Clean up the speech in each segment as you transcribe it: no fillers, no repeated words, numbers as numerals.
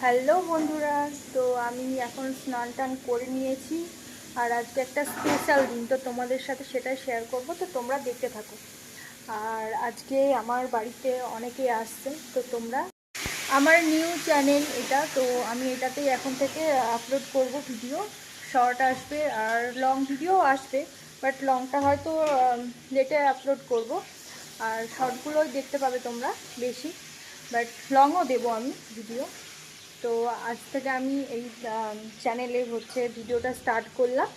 Hello বন্ধুরা, তো আমি এখন স্নান টান করে নিয়েছি। আর আজকে একটা স্পেশাল দিন, তো তোমাদের সাথে সেটাই শেয়ার করব, তো তোমরা দেখতে থাকো। আর আজকে আমার বাড়িতে অনেকেই আসছে, তো তোমরা আমার নিউ চ্যানেল এটা, তো আমি এটাতেই এখন থেকে আপলোড করব ভিডিও। শর্ট আসবে আর লং ভিডিও আসবে, বাট লংটা হয়তো লেটে আপলোড করব। আর শর্টগুলোই দেখতে পাবে তোমরা বেশি, বাট লংও দেবো আমি ভিডিও। তো আজ থেকে আমি এই চ্যানেলে হচ্ছে ভিডিওটা স্টার্ট করলাম।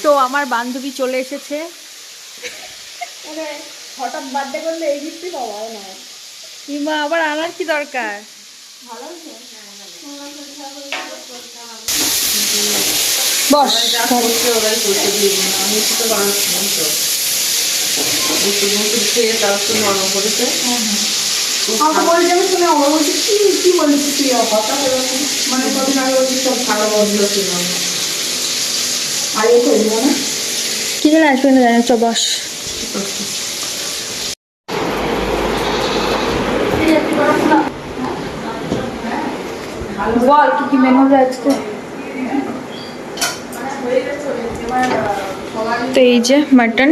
তো আমার বান্ধবী চলে এসেছে। হঠাৎ বার্থডে করলে এই গিফটই পাওয়া হয় না। কিংবা আবার আনার কি দরকার? বস আমাকে বলে যাবে শুনে আমার বলছি কি বলিস তুই হঠাৎ মানে কদিন আগে বলছি সব খারাপ বন্ধ ছিল আর এ করবো না কি যেন আসবে না জানি। চ বস। বল কি কি মেনু আজকে। তো এই যে মাটন,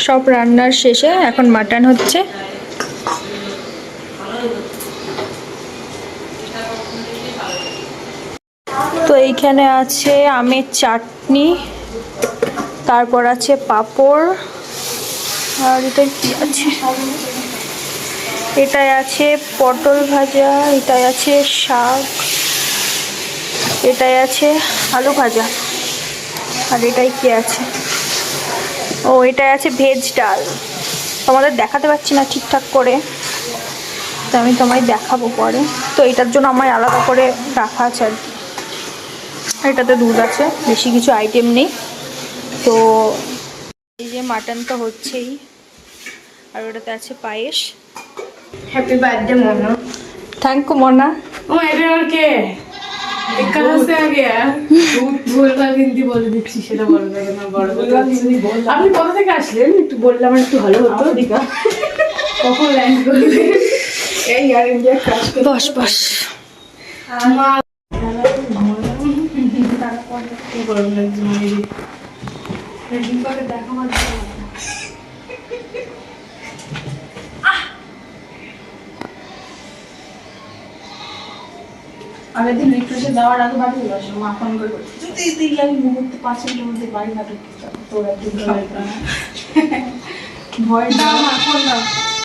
সব রান্নার শেষে এখন মাটন হচ্ছে। তো এইখানে আছে আমের চাটনি, তারপর আছে পাঁপড়, আর এটা কি আছে, এটাই আছে পটল ভাজা, এটাই আছে শাক, এটাই আছে আলু ভাজা, আর এটাই কি আছে, ও এটাই আছে ভেজ ডাল। তোমাদের দেখাতে পারছি না ঠিকঠাক করে, তো আমি তোমায় দেখাবো পরে। তো এটার জন্য আমার আলাদা করে রাখা আছে আর কি। এটাতে দুধ আছে, বেশি কিছু আইটেম নেই। তো এই যে মাটন তো হচ্ছেই, আর ওটাতে আছে পায়েস। Happy birthday Mona. Thank you Mona. ও এটা আর কে कहाँ से आ गया ভুলভাল হিন্দি বলে দিচ্ছি, সেটা বলবে না। বড় আপনি কোথা থেকে আসলেন একটু বললে আমার একটু ভালো হতো। আফ্রিকা। কখন ল্যান্ড করলেন? এই আর ইন্ডিয়া ক্রাশ করে। বস বস। আমার কি গরম লাগছে মেরি। রেডি করে দেখা মাত্র আগের দিন রিফ্রেশে দেওয়ার আগে বাড়ি চলে আসলাম, মা ফোন করে বলছি যদি দিই আমি মুহূর্তে 5 মিনিটের মধ্যে বাড়ি না ঢুকতে চাই তোর একদিন ভয় না এখন না